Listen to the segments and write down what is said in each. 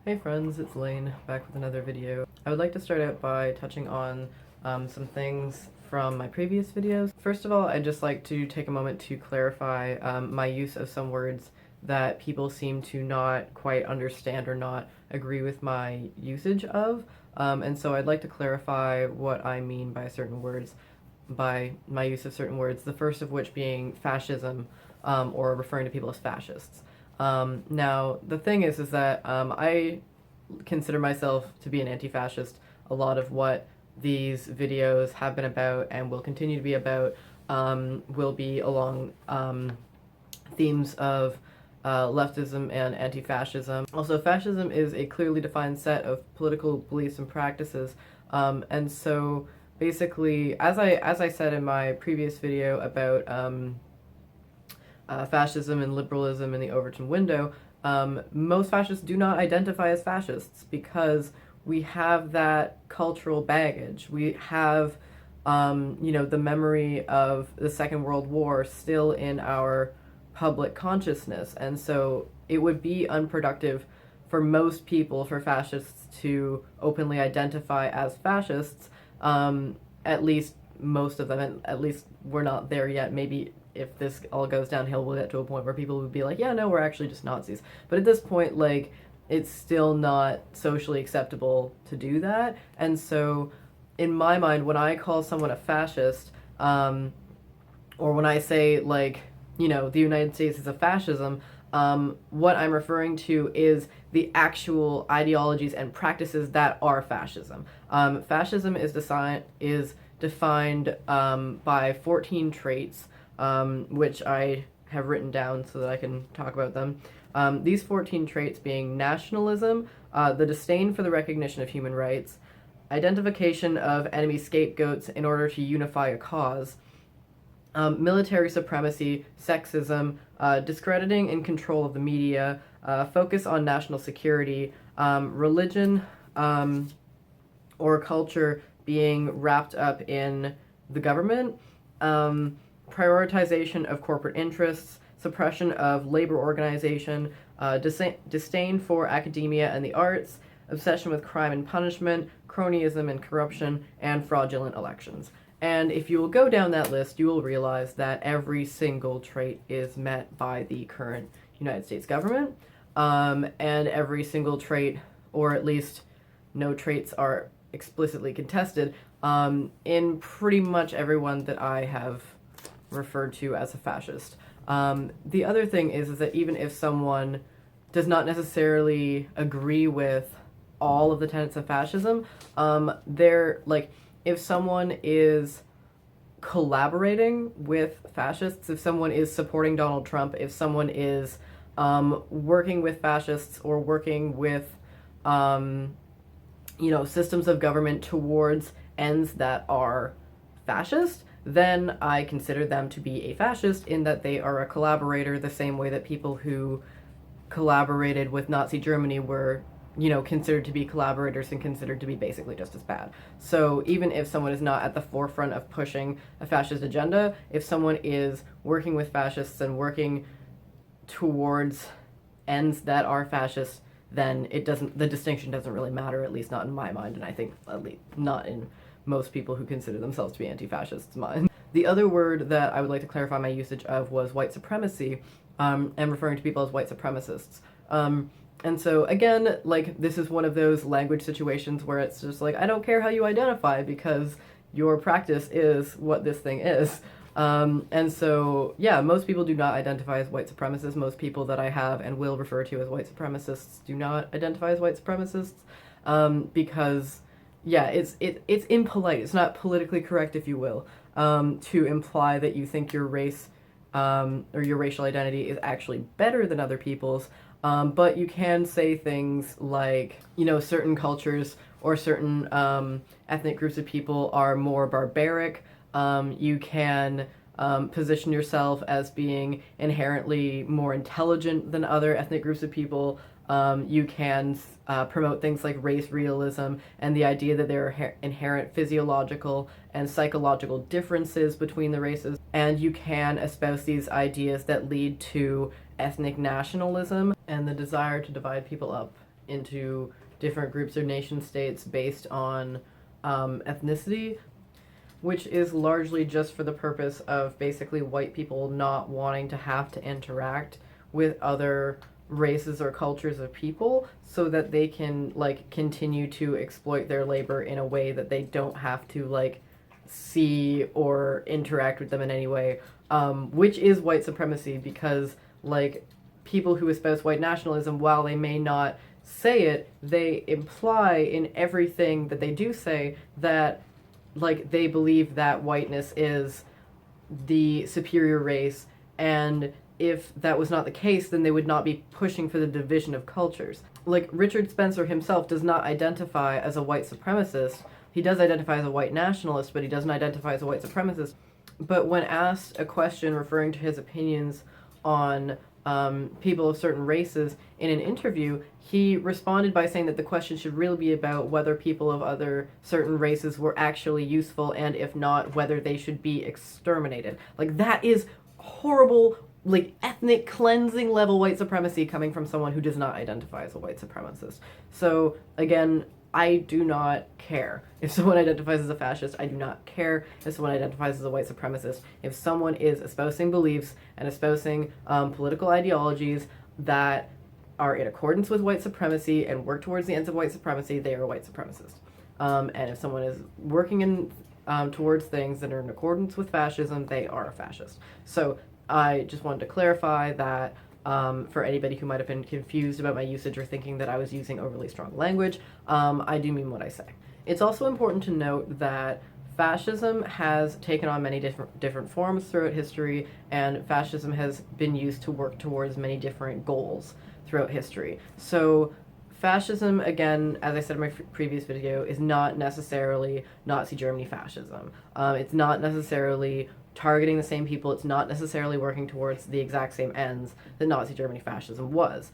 Hey friends, it's Lane, back with another video. I would like to start out by touching on some things from my previous videos. First of all, I'd just like to take a moment to clarify my use of some words that people seem to not quite understand or not agree with my usage of. And so I'd like to clarify what I mean by certain words, by my use of certain words, the first of which being fascism, or referring to people as fascists. Now, the thing is that I consider myself to be an anti-fascist. A lot of what these videos have been about and will continue to be about will be along themes of leftism and anti-fascism. Also, fascism is a clearly defined set of political beliefs and practices, and so basically, as I said in my previous video about fascism and liberalism in the Overton window, most fascists do not identify as fascists because we have that cultural baggage. We have, the memory of the Second World War still in our public consciousness, and so it would be unproductive for most people, for fascists to openly identify as fascists, at least most of them, and at least we're not there yet. Maybe if this all goes downhill, we'll get to a point where people would be like, yeah, no, we're actually just Nazis. But at this point, like, it's still not socially acceptable to do that. And so, in my mind, when I call someone a fascist, or when I say, like, the United States is a fascism, what I'm referring to is the actual ideologies and practices that are fascism. Fascism is defined by 14 traits, which I have written down so that I can talk about them. These 14 traits being nationalism, the disdain for the recognition of human rights, identification of enemy scapegoats in order to unify a cause, military supremacy, sexism, discrediting and control of the media, focus on national security, religion or culture being wrapped up in the government, prioritization of corporate interests, suppression of labor organization, disdain for academia and the arts, obsession with crime and punishment, cronyism and corruption, and fraudulent elections. And if you will go down that list, you will realize that every single trait is met by the current United States government, and every single trait, or at least no traits are explicitly contested, in pretty much everyone that I have referred to as a fascist. The other thing is that even if someone does not necessarily agree with all of the tenets of fascism, if someone is collaborating with fascists, if someone is supporting Donald Trump, if someone is working with fascists or working with systems of government towards ends that are fascist, then I consider them to be a fascist in that they are a collaborator, the same way that people who collaborated with Nazi Germany were, considered to be collaborators and considered to be basically just as bad. So even if someone is not at the forefront of pushing a fascist agenda, if someone is working with fascists and working towards ends that are fascist, then the distinction doesn't really matter, at least not in my mind, and I think at least not in most people who consider themselves to be anti-fascists mind. The other word that I would like to clarify my usage of was white supremacy, and referring to people as white supremacists. And so again, this is one of those language situations where it's just like, I don't care how you identify because your practice is what this thing is. And so, yeah, most people do not identify as white supremacists. Most people that I have and will refer to as white supremacists do not identify as white supremacists, because, yeah, it's impolite. It's not politically correct, if you will, to imply that you think your race or your racial identity is actually better than other people's. But you can say things like, certain cultures or certain ethnic groups of people are more barbaric. You can position yourself as being inherently more intelligent than other ethnic groups of people. You can promote things like race realism and the idea that there are inherent physiological and psychological differences between the races. And you can espouse these ideas that lead to ethnic nationalism and the desire to divide people up into different groups or nation states based on ethnicity, which is largely just for the purpose of basically white people not wanting to have to interact with other races or cultures of people so that they can like continue to exploit their labor in a way that they don't have to like see or interact with them in any way, which is white supremacy, because like people who espouse white nationalism, while they may not say it, they imply in everything that they do say that like they believe that whiteness is the superior race, and if that was not the case, then they would not be pushing for the division of cultures. Like, Richard Spencer himself does not identify as a white supremacist. He does identify as a white nationalist, but he doesn't identify as a white supremacist. But when asked a question referring to his opinions on people of certain races in an interview, he responded by saying that the question should really be about whether people of other certain races were actually useful, and if not, whether they should be exterminated. Like, that is horrible, like, ethnic cleansing level white supremacy coming from someone who does not identify as a white supremacist. So, again, I do not care. If someone identifies as a fascist, I do not care if someone identifies as a white supremacist. If someone is espousing beliefs and espousing political ideologies that are in accordance with white supremacy and work towards the ends of white supremacy, they are a white supremacist. And if someone is working in towards things that are in accordance with fascism, they are a fascist. So I just wanted to clarify that for anybody who might have been confused about my usage or thinking that I was using overly strong language, I do mean what I say. It's also important to note that fascism has taken on many different forms throughout history, and fascism has been used to work towards many different goals throughout history. So fascism, again, as I said in my previous video, is not necessarily Nazi Germany fascism. It's not necessarily targeting the same people. It's not necessarily working towards the exact same ends that Nazi Germany fascism was.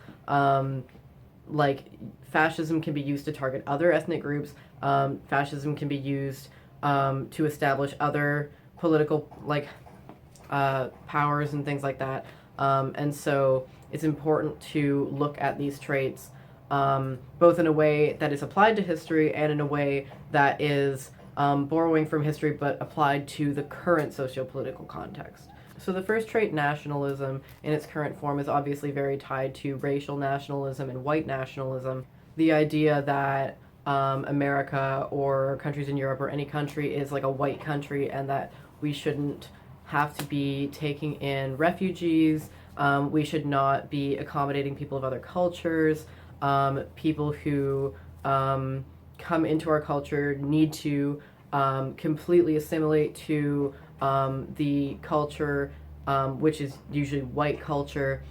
Like, fascism can be used to target other ethnic groups. Fascism can be used to establish other political, like, powers and things like that. And so it's important to look at these traits both in a way that is applied to history and in a way that is borrowing from history but applied to the current socio-political context. So the first trait, nationalism, in its current form is obviously very tied to racial nationalism and white nationalism. The idea that America or countries in Europe or any country is like a white country, and that we shouldn't have to be taking in refugees, we should not be accommodating people of other cultures, people who come into our culture need to completely assimilate to the culture, which is usually white culture,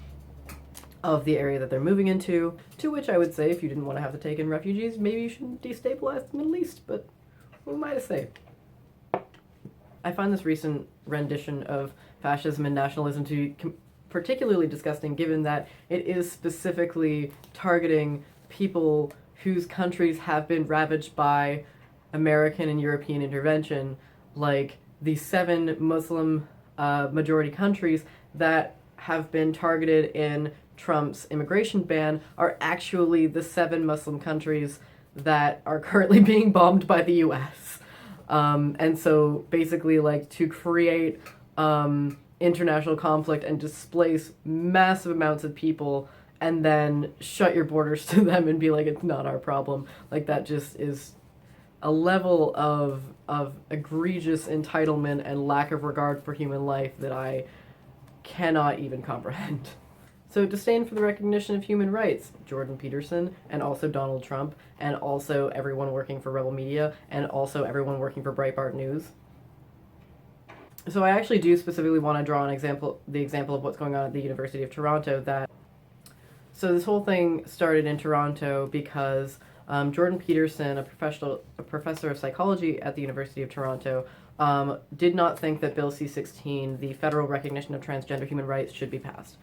of the area that they're moving into. To which I would say, if you didn't want to have to take in refugees, maybe you shouldn't destabilize the Middle East, but who am I to say? I find this recent rendition of fascism and nationalism to be particularly disgusting, given that it is specifically targeting people whose countries have been ravaged by American and European intervention, like the 7 Muslim majority countries that have been targeted in Trump's immigration ban are actually the 7 Muslim countries that are currently being bombed by the US. And so basically, like, to create international conflict and displace massive amounts of people and then shut your borders to them and be like, it's not our problem. Like, that just is a level of egregious entitlement and lack of regard for human life that I cannot even comprehend. So disdain for the recognition of human rights, Jordan Peterson, and also Donald Trump, and also everyone working for Rebel Media, and also everyone working for Breitbart News. So I actually do specifically want to draw the example of what's going on at the University of Toronto. So this whole thing started in Toronto because Jordan Peterson, a professor of psychology at the University of Toronto, did not think that Bill C-16, the federal recognition of transgender human rights, should be passed,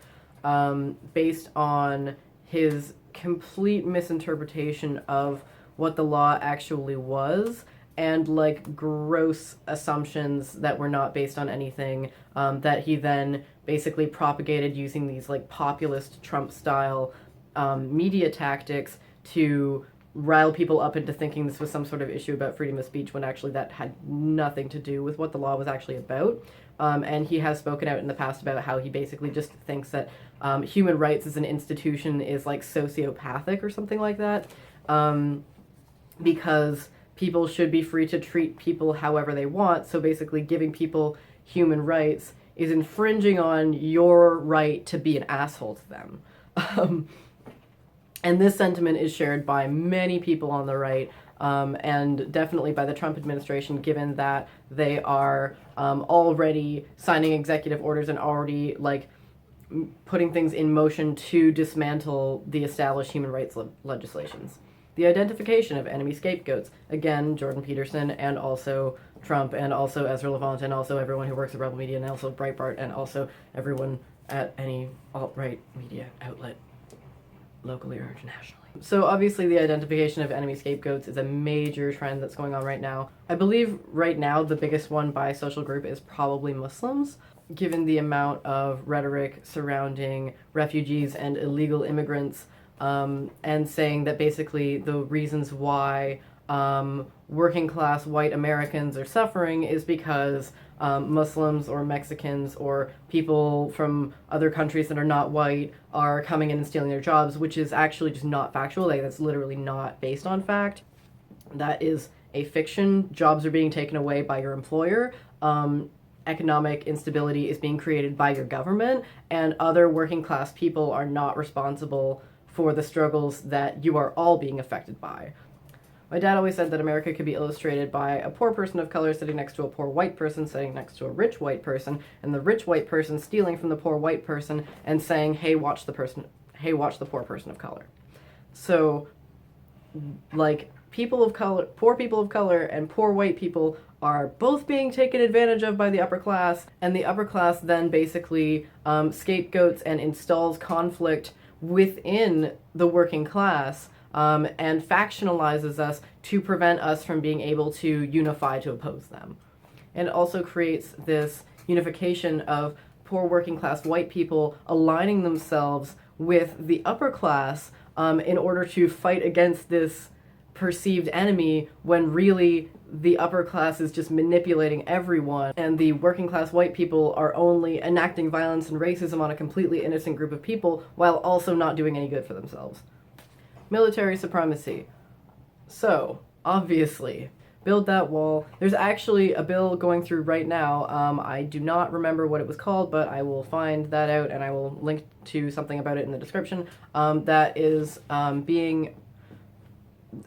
based on his complete misinterpretation of what the law actually was, and like gross assumptions that were not based on anything, that he then basically propagated using these like populist Trump-style media tactics to rile people up into thinking this was some sort of issue about freedom of speech when actually that had nothing to do with what the law was actually about. And he has spoken out in the past about how he basically just thinks that human rights as an institution is like sociopathic or something like that, because people should be free to treat people however they want. So basically giving people human rights is infringing on your right to be an asshole to them. And this sentiment is shared by many people on the right, and definitely by the Trump administration, given that they are already signing executive orders and already like putting things in motion to dismantle the established human rights legislations. The identification of enemy scapegoats, again, Jordan Peterson, and also Trump, and also Ezra Levant, and also everyone who works at Rebel Media, and also Breitbart, and also everyone at any alt-right media outlet, locally or internationally. So obviously the identification of enemy scapegoats is a major trend that's going on right now. I believe right now the biggest one by social group is probably Muslims, given the amount of rhetoric surrounding refugees and illegal immigrants, and saying that basically the reasons why working class white Americans are suffering is because Muslims or Mexicans or people from other countries that are not white are coming in and stealing their jobs, which is actually just not factual. Like, that's literally not based on fact. That is a fiction. Jobs are being taken away by your employer. Economic instability is being created by your government, and other working class people are not responsible for the struggles that you are all being affected by. My dad always said that America could be illustrated by a poor person of color sitting next to a poor white person sitting next to a rich white person, and the rich white person stealing from the poor white person and saying, hey, watch the poor person of color. So, like, people of color, poor people of color and poor white people are both being taken advantage of by the upper class, and the upper class then basically scapegoats and installs conflict within the working class, and factionalizes us to prevent us from being able to unify to oppose them. And also creates this unification of poor working class white people aligning themselves with the upper class in order to fight against this perceived enemy, when really the upper class is just manipulating everyone, and the working class white people are only enacting violence and racism on a completely innocent group of people while also not doing any good for themselves. Military supremacy. So, obviously, build that wall. There's actually a bill going through right now. I do not remember what it was called, but I will find that out and I will link to something about it in the description, that is being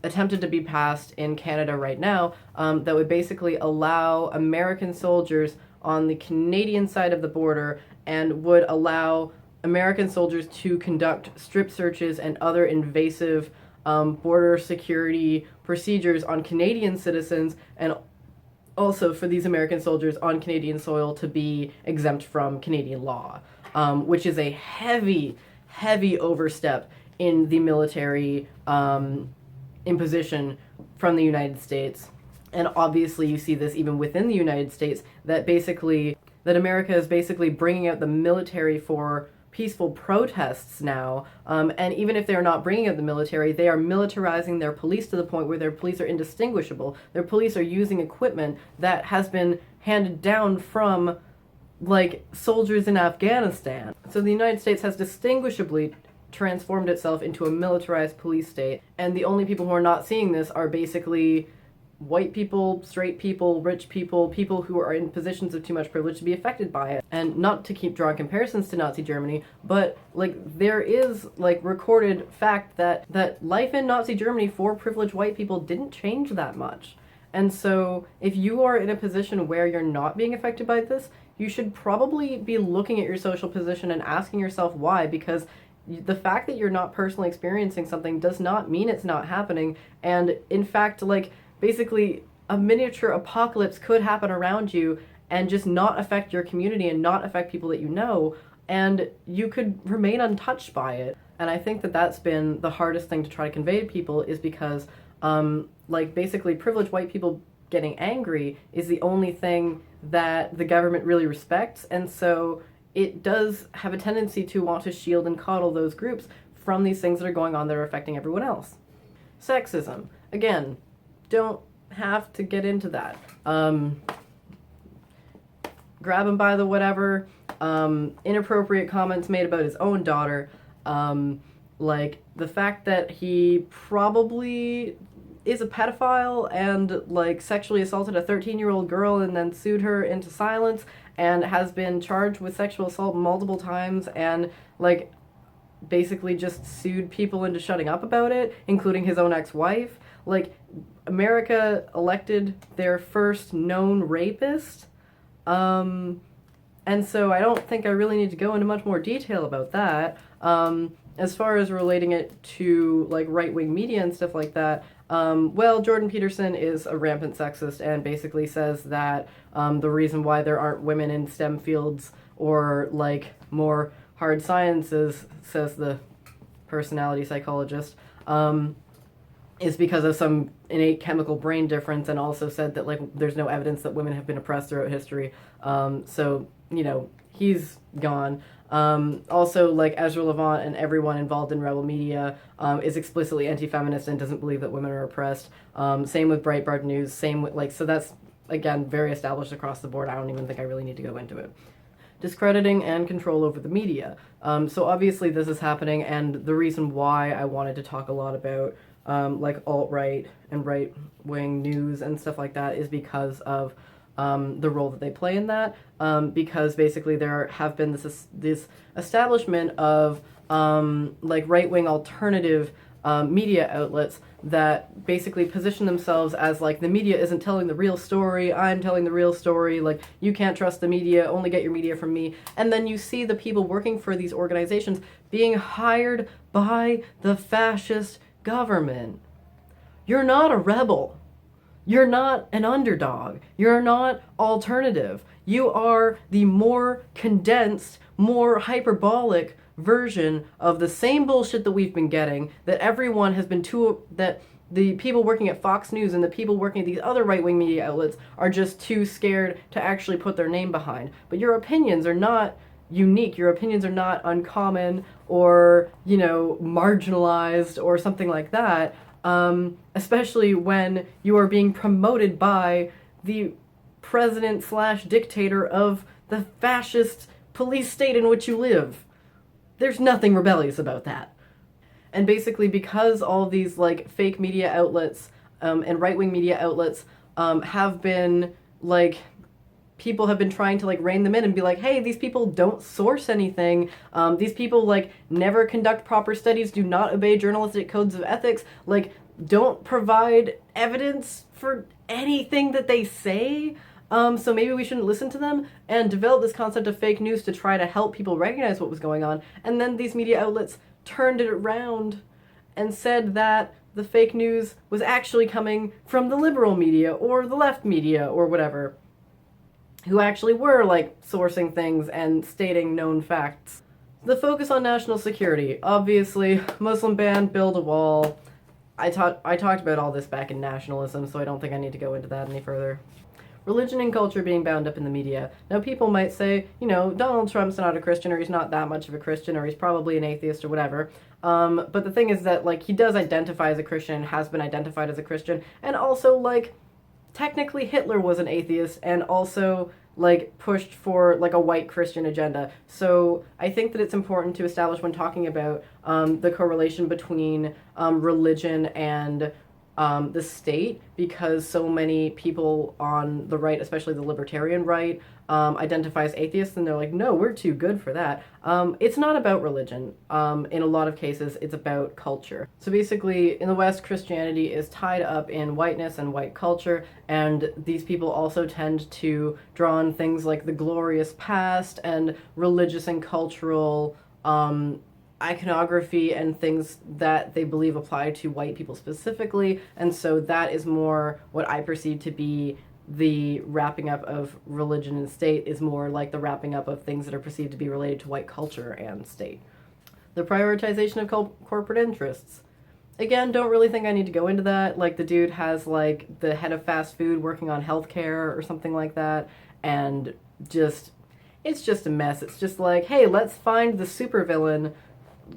attempted to be passed in Canada right now, that would basically allow American soldiers on the Canadian side of the border, and would allow American soldiers to conduct strip searches and other invasive border security procedures on Canadian citizens, and also for these American soldiers on Canadian soil to be exempt from Canadian law, which is a heavy overstep in the military imposition from the United States. And obviously you see this even within the United States, that America is basically bringing out the military for peaceful protests now, and even if they're not bringing out the military, they are militarizing their police to the point where their police are indistinguishable. Their police are using equipment that has been handed down from, like, soldiers in Afghanistan. So the United States has distinguishably transformed itself into a militarized police state, and the only people who are not seeing this are basically white people, straight people, rich people, people who are in positions of too much privilege to be affected by it. And not to keep drawing comparisons to Nazi Germany, but like there is like recorded fact that life in Nazi Germany for privileged white people didn't change that much. And so if you are in a position where you're not being affected by this, you should probably be looking at your social position and asking yourself why, because the fact that you're not personally experiencing something does not mean it's not happening. And in fact, like, basically a miniature apocalypse could happen around you and just not affect your community and not affect people that you know, and you could remain untouched by it. And I think that that's been the hardest thing to try to convey to people, is because like basically privileged white people getting angry is the only thing that the government really respects, and so it does have a tendency to want to shield and coddle those groups from these things that are going on that are affecting everyone else. Sexism. Again, don't have to get into that. Grab him by the whatever. Inappropriate comments made about his own daughter. Like, the fact that he probably is a pedophile and, like, sexually assaulted a 13-year-old girl and then sued her into silence and has been charged with sexual assault multiple times and, like, basically just sued people into shutting up about it, including his own ex-wife. Like, America elected their first known rapist. And so I don't think I really need to go into much more detail about that. As far as relating it to, like, right-wing media and stuff like that, well, Jordan Peterson is a rampant sexist and basically says that the reason why there aren't women in STEM fields or, like, more hard sciences, says the personality psychologist, is because of some innate chemical brain difference, and also said that, like, there's no evidence that women have been oppressed throughout history. So, you know, he's gone. Also, like, Ezra Levant and everyone involved in rebel media is explicitly anti-feminist and doesn't believe that women are oppressed. Same with Breitbart News, same with, like, so that's, again, very established across the board. I don't even think I really need to go into it. Discrediting and control over the media. So obviously this is happening, and the reason why I wanted to talk a lot about like alt-right and right-wing news and stuff like that is because of the role that they play in that, because basically there have been this establishment of like right-wing alternative media outlets that basically position themselves as, like, the media isn't telling the real story, I'm telling the real story, like, you can't trust the media, only get your media from me. And then you see the people working for these organizations being hired by the fascist government. You're not a rebel. You're not an underdog. You're not alternative. You are the more condensed, more hyperbolic version of the same bullshit that we've been getting, that everyone has been that the people working at Fox News and the people working at these other right-wing media outlets are just too scared to actually put their name behind. But your opinions are not unique. Your opinions are not uncommon or, you know, marginalized or something like that, especially when you are being promoted by the president/dictator of the fascist police state in which you live. There's nothing rebellious about that. And basically, because all of these, like, fake media outlets and right-wing media outlets have been, like, people have been trying to, like, rein them in and be like, hey, these people don't source anything. These people, like, never conduct proper studies, do not obey journalistic codes of ethics, like, don't provide evidence for anything that they say. So maybe we shouldn't listen to them, and develop this concept of fake news to try to help people recognize what was going on. And then these media outlets turned it around and said that the fake news was actually coming from the liberal media or the left media or whatever, who actually were, like, sourcing things and stating known facts. The focus on national security. Obviously, Muslim ban, build a wall. I talked about all this back in nationalism, so I don't think I need to go into that any further. Religion and culture being bound up in the media. Now, people might say, you know, Donald Trump's not a Christian, or he's not that much of a Christian, or he's probably an atheist, or whatever. But the thing is that, like, he does identify as a Christian and has been identified as a Christian, and also, like, technically Hitler was an atheist and also, like, pushed for, like, a white Christian agenda. So I think that it's important to establish when talking about the correlation between religion and the state, because so many people on the right, especially the libertarian right, identify as atheists, and they're like, no, we're too good for that. It's not about religion. In a lot of cases, it's about culture. So basically, in the West, Christianity is tied up in whiteness and white culture, and these people also tend to draw on things like the glorious past and religious and cultural iconography and things that they believe apply to white people specifically, and so that is more what I perceive to be the wrapping up of religion and state, is more like the wrapping up of things that are perceived to be related to white culture and state. The prioritization of corporate interests. Again, don't really think I need to go into that. Like, the dude has, like, the head of fast food working on healthcare or something like that, and just, it's just a mess. It's just like, hey, let's find the supervillain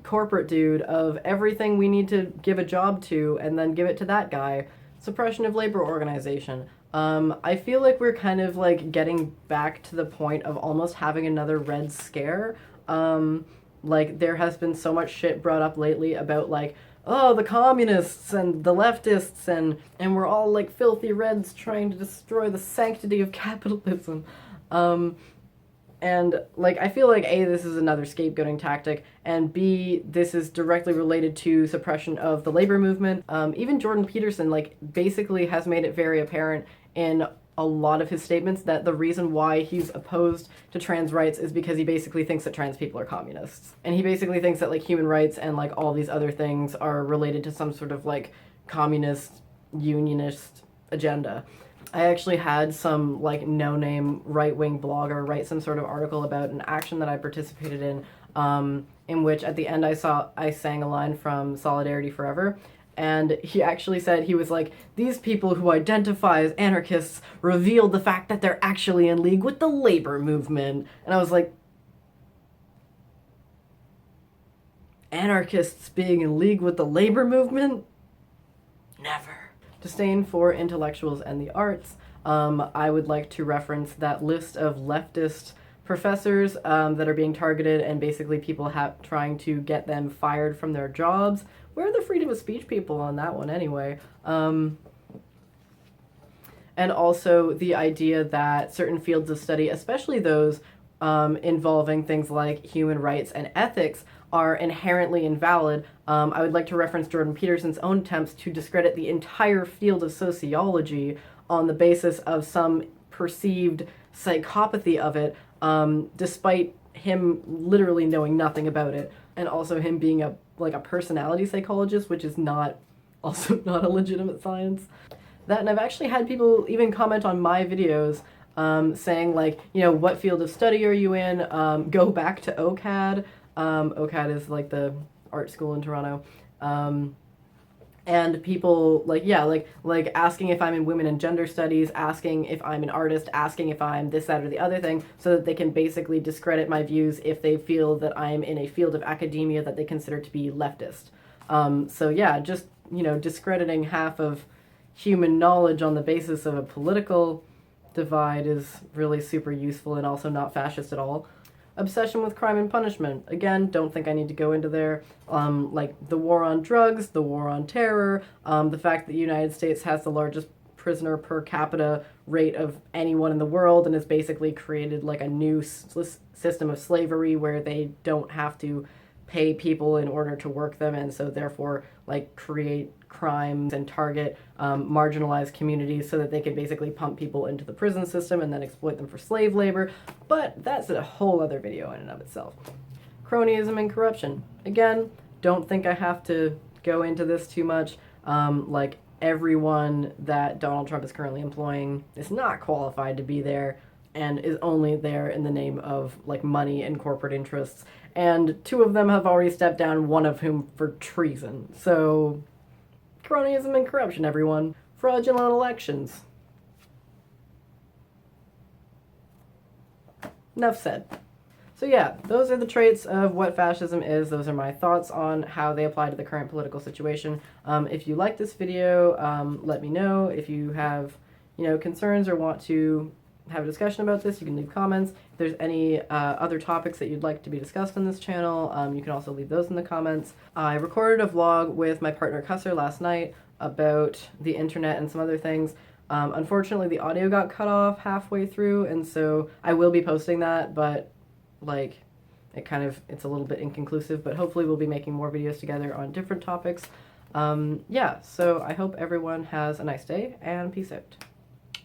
corporate dude of everything we need to give a job to and then give it to that guy. Suppression of labor organization. I feel like we're kind of like getting back to the point of almost having another Red Scare. Like there has been so much shit brought up lately about like, oh, the communists and the leftists and we're all like filthy Reds trying to destroy the sanctity of capitalism. And like I feel like A, this is another scapegoating tactic, and B, this is directly related to suppression of the labor movement. Even Jordan Peterson like basically has made it very apparent in a lot of his statements that the reason why he's opposed to trans rights is because he basically thinks that trans people are communists. And he basically thinks that like human rights and like all these other things are related to some sort of like communist, unionist agenda. I actually had some like no-name right-wing blogger write some sort of article about an action that I participated in which at the end I sang a line from Solidarity Forever. And he actually said, he was like, these people who identify as anarchists revealed the fact that they're actually in league with the labor movement. And I was like, anarchists being in league with the labor movement? Never. Disdain for intellectuals and the arts. I would like to reference that list of leftist professors that are being targeted and basically people trying to get them fired from their jobs. Where are the freedom of speech people on that one anyway? And also the idea that certain fields of study, especially those involving things like human rights and ethics, are inherently invalid. I would like to reference Jordan Peterson's own attempts to discredit the entire field of sociology on the basis of some perceived psychopathy of it, despite him literally knowing nothing about it, and also him being a personality psychologist, which is also not a legitimate science. That, and I've actually had people even comment on my videos saying like, you know, what field of study are you in? Go back to OCAD. OCAD is like the art school in Toronto. And people like, yeah, like asking if I'm in women and gender studies, asking if I'm an artist, asking if I'm this, that, or the other thing, so that they can basically discredit my views if they feel that I'm in a field of academia that they consider to be leftist. So yeah, just, you know, discrediting half of human knowledge on the basis of a political divide is really super useful and also not fascist at all. Obsession with crime and punishment. Again, don't think I need to go into there. Like the war on drugs, the war on terror, the fact that the United States has the largest prisoner per capita rate of anyone in the world and has basically created like a new system of slavery where they don't have to pay people in order to work them, and so therefore like create crimes and target marginalized communities so that they can basically pump people into the prison system and then exploit them for slave labor. But that's a whole other video in and of itself. Cronyism and corruption. Again, don't think I have to go into this too much. Like everyone that Donald Trump is currently employing is not qualified to be there and is only there in the name of like money and corporate interests. And 2 of them have already stepped down, one of whom for treason. So cronyism and corruption, everyone. Fraudulent elections. Enough said. So yeah, those are the traits of what fascism is. Those are my thoughts on how they apply to the current political situation. If you like this video, let me know. If you have, you know, concerns or want to have a discussion about this, you can leave comments. If there's any other topics that you'd like to be discussed on this channel, you can also leave those in the comments. I recorded a vlog with my partner Cusser last night about the internet and some other things. Unfortunately, the audio got cut off halfway through, and so I will be posting that, but like it's a little bit inconclusive, but hopefully we'll be making more videos together on different topics. Yeah, so I hope everyone has a nice day, and peace out.